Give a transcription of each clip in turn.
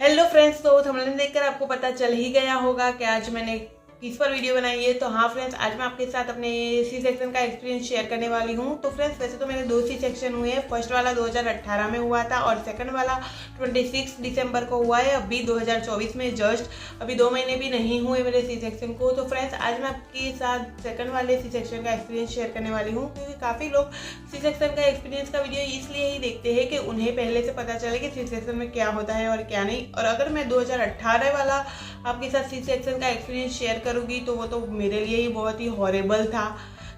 Hello friends, तो thumbnail देखकर आपको पता चल ही गया होगा कि आज मैंने किस पर वीडियो बनाई है। तो हाँ फ्रेंड्स, आज मैं आपके साथ अपने सी सेक्शन का एक्सपीरियंस शेयर करने वाली हूँ। तो फ्रेंड्स, वैसे तो मेरे 2 सी सेक्शन हुए हैं। फर्स्ट वाला 2018 में हुआ था और सेकंड वाला 26 दिसंबर को हुआ है, अभी 2024 में। जस्ट अभी 2 महीने भी नहीं हुए मेरे सी सेक्शन को। तो फ्रेंड्स, आज मैं आपके साथ सेकंड वाले सी सेक्शन का एक्सपीरियंस शेयर करने वाली हूँ, क्योंकि काफ़ी लोग सी सेक्शन का एक्सपीरियंस का वीडियो इसलिए ही देखते हैं कि उन्हें पहले से पता चले कि सी सेक्शन में क्या होता है और क्या नहीं। और अगर मैं 2018 वाला आपके साथ सी सेक्शन का एक्सपीरियंस शेयर करूंगी तो वो तो मेरे लिए ही बहुत ही हॉरेबल था।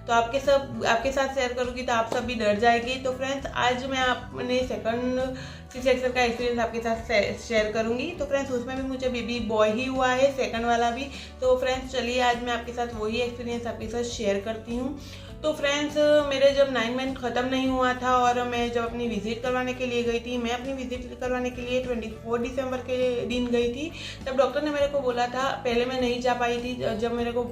तो आपके साथ शेयर करूंगी तो आप सब भी डर जाएंगे। तो फ्रेंड्स, आज मैं अपने सेकंड सी सेक्शन का एक्सपीरियंस आपके साथ शेयर करूंगी। तो फ्रेंड्स, उसमें भी मुझे बेबी बॉय ही हुआ है, सेकंड वाला भी। तो फ्रेंड्स, चलिए आज मैं आपके साथ वही एक्सपीरियंस आपके साथ शेयर करती हूँ। तो फ्रेंड्स, मेरे जब 9 मंथ ख़त्म नहीं हुआ था और मैं जब अपनी विजिट करवाने के लिए गई थी, मैं अपनी विजिट करवाने के लिए 24 दिसंबर के दिन गई थी। तब डॉक्टर ने मेरे को बोला था, पहले मैं नहीं जा पाई थी जब मेरे को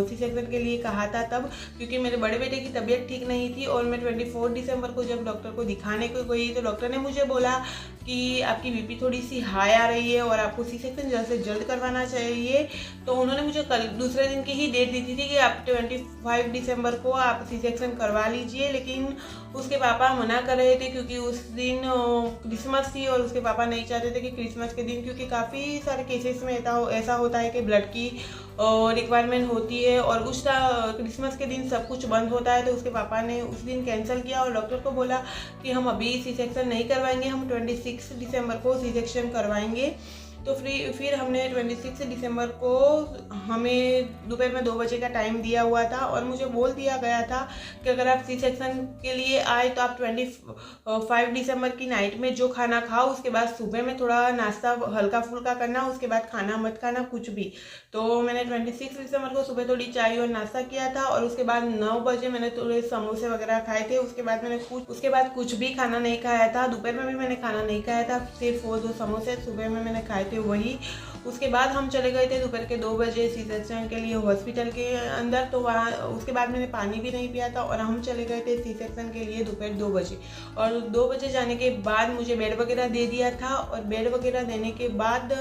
सी सेक्शन के लिए कहा था तब, क्योंकि मेरे बड़े बेटे की तबीयत ठीक नहीं थी। और मैं 24 दिसंबर को जब डॉक्टर को दिखाने को गई तो डॉक्टर ने मुझे बोला कि आपकी बीपी थोड़ी सी हाई आ रही है और आपको सी सेक्शन जल्द से जल्द करवाना चाहिए। तो उन्होंने मुझे कल दूसरे दिन की ही डेट दी थी कि आप 25 दिसंबर को आप सी सेक्शन करवा लीजिए। लेकिन उसके पापा मना कर रहे थे, क्योंकि उस दिन क्रिसमस थी और उसके पापा नहीं चाहते थे कि क्रिसमस के दिन, क्योंकि काफ़ी सारे केसेस में ऐसा होता है कि ब्लड की रिक्वायरमेंट होती है और उस क्रिसमस के दिन सब कुछ बंद होता है। तो उसके पापा ने उस दिन कैंसिल किया और डॉक्टर को बोला कि हम अभी सी सेक्शन नहीं करवाएंगे, हम 26 दिसंबर को सी सेक्शन करवाएंगे। तो फिर हमने 26 दिसंबर को हमें दोपहर में 2 बजे का टाइम दिया हुआ था और मुझे बोल दिया गया था कि अगर आप सी सेक्शन के लिए आए तो आप 25 दिसंबर की नाइट में जो खाना खाओ, उसके बाद सुबह में थोड़ा नाश्ता हल्का फुल्का करना, उसके बाद खाना मत खाना कुछ भी। तो मैंने 26 दिसंबर को सुबह थोड़ी चाय और नाश्ता किया था और उसके बाद 9 बजे मैंने थोड़े समोसे वगैरह खाए थे। उसके बाद कुछ भी खाना नहीं खाया था। दोपहर में भी मैंने खाना नहीं खाया था, सिर्फ वो 2 समोसे सुबह में मैंने खाए थे वही। उसके बाद हम चले गए थे दोपहर के 2 बजे सी सेक्शन के लिए हॉस्पिटल के अंदर। तो वहाँ उसके बाद मैंने पानी भी नहीं पिया था और हम चले गए थे सी सेक्शन के लिए दोपहर 2 बजे। और 2 बजे जाने के बाद मुझे बेड वगैरह दे दिया था और बेड वगैरह देने के बाद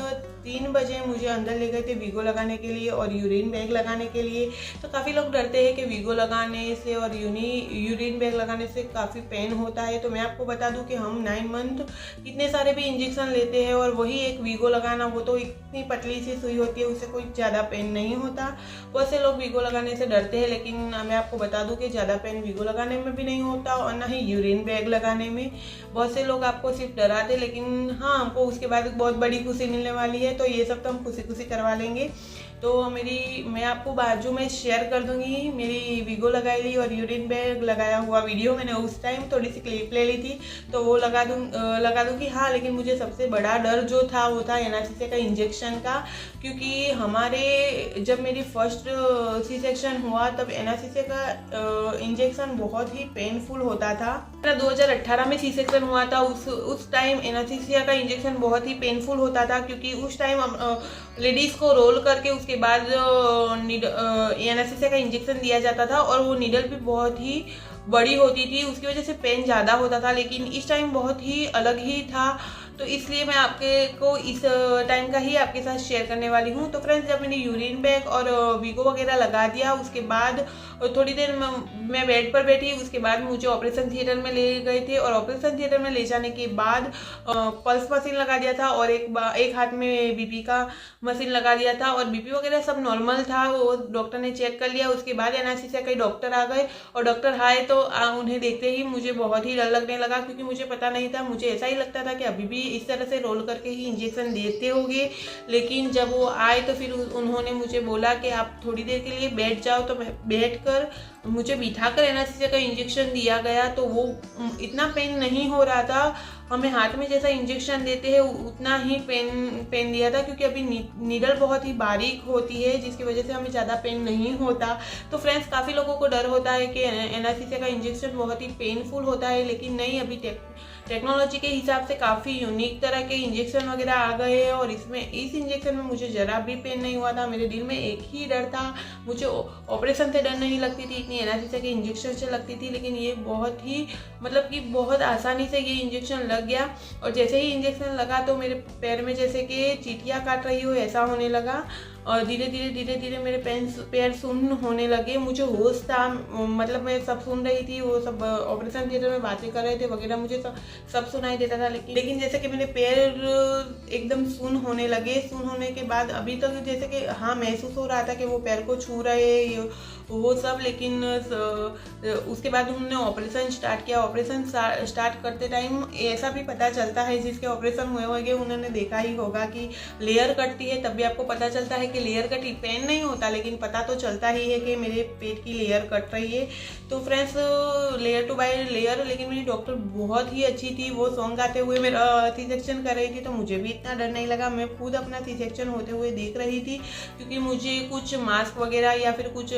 3 बजे मुझे अंदर ले गए थे वीगो लगाने के लिए और यूरिन बैग लगाने के लिए। तो काफ़ी लोग डरते हैं कि वीगो लगाने से और यूरिन बैग लगाने से काफ़ी पेन होता है। तो मैं आपको बता दूं कि हम 9 मंथ कितने सारे भी इंजेक्शन लेते हैं और वही एक वीगो लगाना, वो तो इतनी पतली सी सुई होती है, उससे कोई ज़्यादा पेन नहीं होता। बहुत से लोग वीगो लगाने से डरते हैं, लेकिन मैं आपको बता दूं कि ज़्यादा पेन वीगो लगाने में भी नहीं होता और ना ही यूरिन बैग लगाने में। बहुत से लोग आपको सिर्फ डराते, लेकिन हाँ, हमको उसके बाद बहुत बड़ी खुशी मिलने वाली है। तो ये सब तो हम खुशी खुशी करवा लेंगे। तो मैं आपको बाजू में शेयर कर दूंगी मेरी वीगो लगाई ली और यूरिन बैग लगाया हुआ वीडियो। मैंने उस टाइम थोड़ी सी क्लिप ले ली थी तो वो लगा दूंगी। हाँ, लेकिन मुझे सबसे बड़ा डर जो था वो था एनास्थीसिया का इंजेक्शन का, क्योंकि जब मेरी फर्स्ट सी सेक्शन हुआ तब एनास्थीसिया का इंजेक्शन बहुत ही पेनफुल होता था। मेरा 2018 में सी सेक्शन हुआ था, उस टाइम एनास्थीसिया का इंजेक्शन बहुत ही पेनफुल होता था, क्योंकि उस टाइम लेडीज को रोल करके उसके बाद एनास्थीसिया का इंजेक्शन दिया जाता था और वो नीडल भी बहुत ही बड़ी होती थी, उसकी वजह से पेन ज़्यादा होता था। लेकिन इस टाइम बहुत ही अलग ही था, तो इसलिए मैं आपको इस टाइम का ही आपके साथ शेयर करने वाली हूँ। तो फ्रेंड्स, जब मैंने यूरिन बैग और वीगो वगैरह लगा दिया, उसके बाद थोड़ी देर मैं बेड पर बैठी। उसके बाद मुझे ऑपरेशन थिएटर में ले गए थे और ऑपरेशन थिएटर में ले जाने के बाद पल्स मशीन लगा दिया था और एक हाथ में बीपी का मशीन लगा दिया था और बीपी वगैरह सब नॉर्मल था, वो डॉक्टर ने चेक कर लिया। उसके बाद एनास्थीसिया के डॉक्टर आ गए और डॉक्टर आए तो उन्हें देखते ही मुझे बहुत ही डर लगने लगा, क्योंकि मुझे पता नहीं था। मुझे ऐसा ही लगता था कि अभी भी इस तरह से रोल करके ही इंजेक्शन देते होंगे। लेकिन जब वो आए तो फिर उन्होंने मुझे बोला कि आप थोड़ी देर के लिए बैठ जाओ। तो मैं बैठकर मुझे बिठाकर एनास्थीसिया का इंजेक्शन दिया गया। तो वो इतना पेन नहीं हो रहा था, हमें हाथ में जैसा इंजेक्शन देते हैं उतना ही पेन दिया था, क्योंकि अभी नीडल बहुत ही बारीक होती है जिसकी वजह से हमें ज़्यादा पेन नहीं होता। तो फ्रेंड्स, काफ़ी लोगों को डर होता है कि एनास्थीसिया का इंजेक्शन बहुत ही पेनफुल होता है, लेकिन नहीं, अभी टेक्नोलॉजी के हिसाब से काफ़ी यूनिक तरह के इंजेक्शन वगैरह आ गए हैं और इस इंजेक्शन में मुझे ज़रा भी पेन नहीं हुआ था। मेरे दिल में एक ही डर था, मुझे ऑपरेशन से डर नहीं लगती थी, इतनी अपनी एनास्थीसिया के इंजेक्शन से लगती थी, लेकिन ये बहुत ही मतलब कि बहुत आसानी से ये इंजेक्शन लग गया। और जैसे ही इंजेक्शन लगा तो मेरे पैर में जैसे कि चींटियाँ काट रही हो ऐसा होने लगा, और धीरे धीरे मेरे पैर सुन्न होने लगे। मुझे होश था, मतलब मैं सब सुन रही थी, वो सब ऑपरेशन थिएटर में बातें कर रहे थे वगैरह, मुझे सब सुनाई देता था। लेकिन जैसे कि मेरे पैर एकदम सुन्न होने लगे। सुन्न होने के बाद अभी तक जैसे कि हाँ महसूस हो रहा था कि वो पैर को छू रहे वो सब, लेकिन उसके बाद उन्होंने ऑपरेशन स्टार्ट किया। ऑपरेशन स्टार्ट करते टाइम ऐसा भी पता चलता है, जिसके ऑपरेशन हुए होंगे उन्होंने देखा ही होगा कि लेयर कटती है, तब भी आपको पता चलता है कि लेयर कट पेन नहीं होता, लेकिन पता तो चलता ही है कि मेरे पेट की लेयर कट रही है। तो friends, layer to by layer, लेकिन मेरी डॉक्टर बहुत ही अच्छी थी। वो सॉन्ग गाते हुए मेरा सी सेक्शन कर रही थी, तो मुझे भी इतना डर नहीं लगा। मैं खुद अपना सी सेक्शन होते हुए देख रही थी, क्योंकि मुझे कुछ मास्क वगैरह या फिर कुछ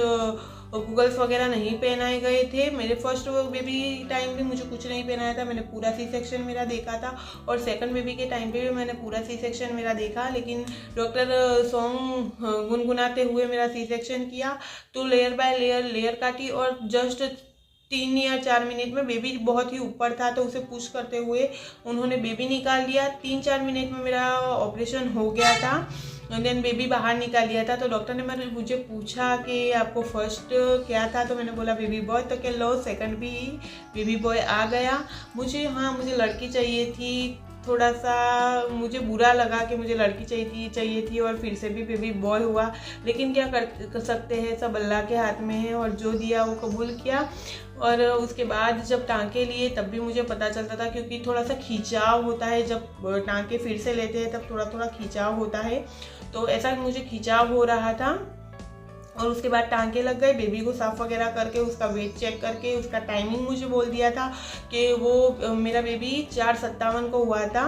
गूगल्स वगैरह नहीं पहनाए गए थे। मेरे फर्स्ट बेबी टाइम भी मुझे कुछ नहीं पहनाया था, मैंने पूरा सी सेक्शन मेरा देखा था, और सेकंड बेबी के टाइम पे भी मैंने पूरा सी सेक्शन मेरा देखा। लेकिन डॉक्टर सॉन्ग गुनगुनाते हुए मेरा सी सेक्शन किया, तो लेयर बाय लेयर काटी, और जस्ट 3 या 4 मिनट में बेबी बहुत ही ऊपर था, तो उसे पुश करते हुए उन्होंने बेबी निकाल लिया। 3-4 मिनट में मेरा ऑपरेशन हो गया था, देन बेबी बाहर निकाल लिया था। तो डॉक्टर ने मुझे पूछा कि आपको फर्स्ट क्या था, तो मैंने बोला बेबी बॉय। तो क्या लो सेकंड भी बेबी बॉय आ गया। मुझे लड़की चाहिए थी। थोड़ा सा मुझे बुरा लगा कि मुझे लड़की चाहिए थी और फिर से भी बेबी बॉय हुआ, लेकिन क्या कर सकते हैं, सब अल्लाह के हाथ में है, और जो दिया वो कबूल किया। और उसके बाद जब टांके लिए तब भी मुझे पता चलता था, क्योंकि थोड़ा सा खिंचाव होता है, जब टांके फिर से लेते हैं तब थोड़ा खिंचाव होता है, तो ऐसा मुझे खिंचाव हो रहा था। और उसके बाद टांके लग गए। बेबी को साफ़ वगैरह करके उसका वेट चेक करके उसका टाइमिंग मुझे बोल दिया था कि वो मेरा बेबी 4:57 को हुआ था।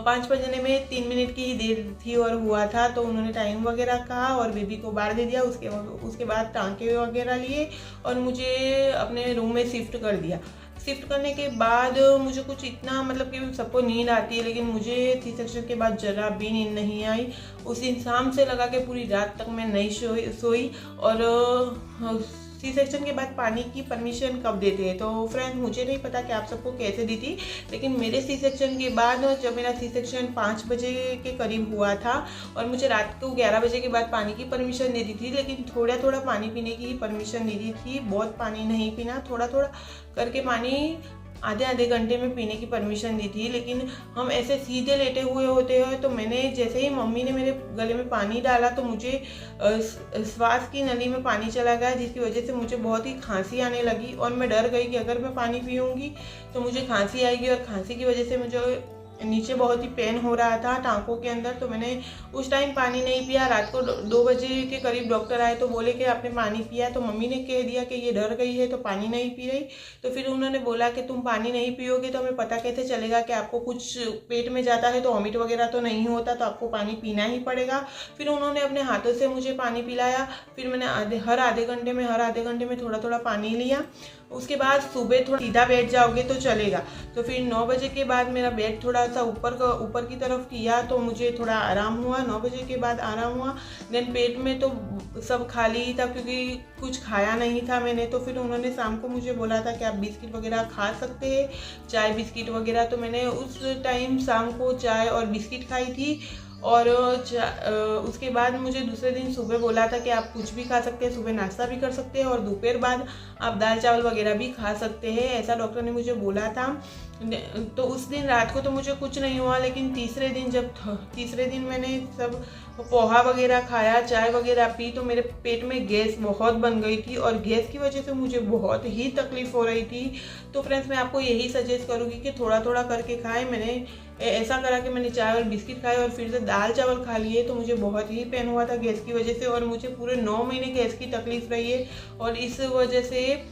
5 बजने में 3 मिनट की ही देर थी और हुआ था, तो उन्होंने टाइम वगैरह कहा और बेबी को बाहर दे दिया। उसके बाद टांके वगैरह लिए और मुझे अपने रूम में शिफ्ट कर दिया। शिफ्ट करने के बाद मुझे कुछ इतना, मतलब कि सबको नींद आती है, लेकिन मुझे सी सेक्शन के बाद जरा भी नींद नहीं आई। उस दिन शाम से लगा कि पूरी रात तक मैं नहीं सोई। और सी सेक्शन के बाद पानी की परमिशन कब देते हैं, तो फ्रेंड मुझे नहीं पता कि आप सबको कैसे दी थी, लेकिन मेरे सी सेक्शन के बाद जब मेरा सी सेक्शन 5 बजे के करीब हुआ था और मुझे रात को 11 बजे के बाद पानी की परमिशन दे दी थी, लेकिन थोड़ा पानी पीने की ही परमिशन दी थी। बहुत पानी नहीं पीना, थोड़ा करके पानी आधे घंटे में पीने की परमिशन दी थी। लेकिन हम ऐसे सीधे लेटे हुए होते हैं, तो मैंने जैसे ही मम्मी ने मेरे गले में पानी डाला तो मुझे श्वास की नली में पानी चला गया, जिसकी वजह से मुझे बहुत ही खांसी आने लगी। और मैं डर गई कि अगर मैं पानी पीऊँगी तो मुझे खांसी आएगी, और खांसी की वजह से मुझे नीचे बहुत ही पेन हो रहा था टांकों के अंदर। तो मैंने उस टाइम पानी नहीं पिया। रात को 2 बजे के करीब डॉक्टर आए तो बोले कि आपने पानी पिया, तो मम्मी ने कह दिया कि ये डर गई है तो पानी नहीं पी रही। तो फिर उन्होंने बोला कि तुम पानी नहीं पियोगे तो हमें पता कैसे चलेगा कि आपको कुछ पेट में जाता है, तो वॉमिट वगैरह तो नहीं होता, तो आपको पानी पीना ही पड़ेगा। फिर उन्होंने अपने हाथों से मुझे पानी पिलाया। फिर मैंने हर आधे घंटे में थोड़ा पानी लिया। उसके बाद सुबह थोड़ा सीधा बैठ जाओगे तो चलेगा। तो फिर 9 बजे के बाद मेरा बेड थोड़ा सा ऊपर की तरफ किया तो मुझे थोड़ा आराम हुआ। 9 बजे के बाद आराम हुआ। देन पेट में तो सब खाली ही था, क्योंकि कुछ खाया नहीं था मैंने। तो फिर उन्होंने शाम को मुझे बोला था कि आप बिस्किट वगैरह खा सकते हैं, चाय बिस्किट वगैरह। तो मैंने उस टाइम शाम को चाय और बिस्किट खाई थी। और उसके बाद मुझे दूसरे दिन सुबह बोला था कि आप कुछ भी खा सकते हैं, सुबह नाश्ता भी कर सकते हैं और दोपहर बाद आप दाल चावल वगैरह भी खा सकते हैं, ऐसा डॉक्टर ने मुझे बोला था। तो उस दिन रात को तो मुझे कुछ नहीं हुआ, लेकिन तीसरे दिन मैंने सब पोहा वगैरह खाया, चाय वगैरह पी, तो मेरे पेट में गैस बहुत बन गई थी और गैस की वजह से मुझे बहुत ही तकलीफ हो रही थी। तो फ्रेंड्स, मैं आपको यही सजेस्ट करूँगी कि थोड़ा करके खाएं। मैंने ऐसा करा कि मैंने चाय और बिस्किट खाए और फिर से दाल चावल खा लिए, तो मुझे बहुत ही पेन हुआ था गैस की वजह से, और मुझे पूरे 9 महीने गैस की तकलीफ रही है। और इस वजह से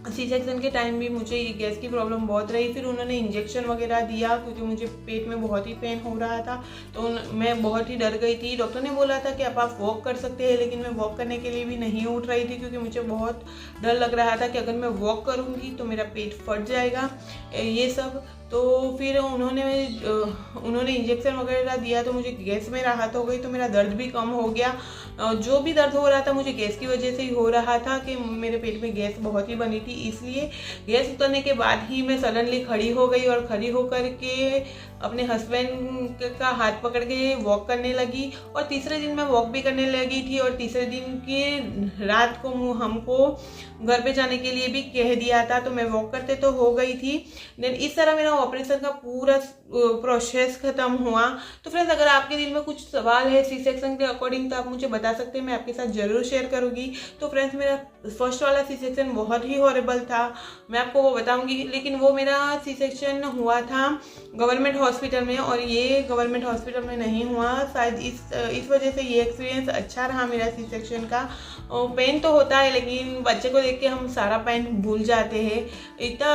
सी सेक्शन के टाइम भी मुझे ये गैस की प्रॉब्लम बहुत रही। फिर उन्होंने इंजेक्शन वगैरह दिया, क्योंकि मुझे पेट में बहुत ही पेन हो रहा था, तो मैं बहुत ही डर गई थी। डॉक्टर ने बोला था कि अब आप वॉक कर सकते हैं, लेकिन मैं वॉक करने के लिए भी नहीं उठ रही थी, क्योंकि मुझे बहुत डर लग रहा था कि अगर मैं वॉक करूँगी तो मेरा पेट फट जाएगा, ये सब। तो फिर उन्होंने इंजेक्शन वगैरह दिया तो मुझे गैस में राहत हो गई, तो मेरा दर्द भी कम हो गया। जो भी दर्द हो रहा था मुझे गैस की वजह से ही हो रहा था कि मेरे पेट में गैस बहुत ही बनी थी, इसलिए गैस उतरने के बाद ही मैं सडनली खड़ी हो गई और खड़ी होकर के अपने हस्बैंड का हाथ पकड़ के वॉक करने लगी। और तीसरे दिन मैं वॉक भी करने लगी थी और तीसरे दिन की रात को हमको घर पे जाने के लिए भी कह दिया था, तो मैं वॉक करते तो हो गई थी। देन इस तरह मेरा ऑपरेशन का पूरा प्रोसेस खत्म हुआ। तो फ्रेंड्स, अगर आपके दिल में कुछ सवाल है सी सेक्शन के अकॉर्डिंग तो आप मुझे बता सकते हैं, मैं आपके साथ जरूर शेयर करूंगी। तो फ्रेंड्स, मेरा फर्स्ट वाला सी सेक्शन बहुत ही हॉरेबल था, मैं आपको वो बताऊंगी, लेकिन वो मेरा सी सेक्शन हुआ था गवर्नमेंट हॉस्पिटल में और ये गवर्नमेंट हॉस्पिटल में नहीं हुआ। शायद इस वजह से ये एक्सपीरियंस अच्छा रहा मेरा सी सेक्शन का। पेन तो होता है, लेकिन बच्चे को देख के हम सारा पेन भूल जाते हैं। इतना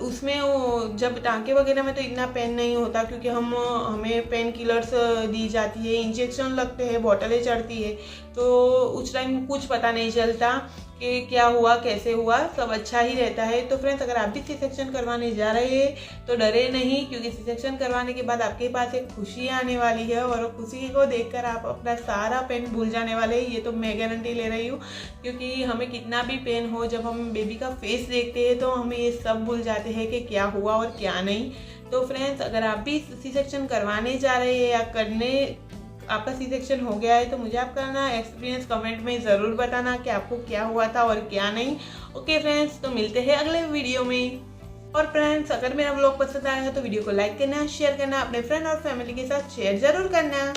उसमें वो जब टाँके वगैरह में तो इतना पेन नहीं होता, क्योंकि हमें पेन किलर्स दी जाती है, इंजेक्शन लगते हैं, बोतलें चढ़ती है, तो उस टाइम कुछ पता नहीं चलता कि क्या हुआ कैसे हुआ, सब अच्छा ही रहता है। तो फ्रेंड्स, अगर आप भी सी सेक्शन करवाने जा रहे हैं तो डरे नहीं, क्योंकि सी सेक्शन करवाने के बाद आपके पास एक खुशी आने वाली है और खुशी को देखकर आप अपना सारा पेन भूल जाने वाले हैं। ये तो मैं गारंटी ले रही हूँ, क्योंकि हमें कितना भी पेन हो, जब हम बेबी का फेस देखते हैं तो हमें ये सब भूल जाते हैं कि क्या हुआ और क्या नहीं। तो फ्रेंड्स, अगर आप भी सी सेक्शन करवाने जा रहे हैं या आपका सी सेक्शन हो गया है तो मुझे आपका एक्सपीरियंस कमेंट में ज़रूर बताना कि आपको क्या हुआ था और क्या नहीं। ओके फ्रेंड्स, तो मिलते हैं अगले वीडियो में। और फ्रेंड्स, अगर मेरा व्लॉग पसंद आया है तो वीडियो को लाइक करना, शेयर करना, अपने फ्रेंड और फैमिली के साथ शेयर ज़रूर करना।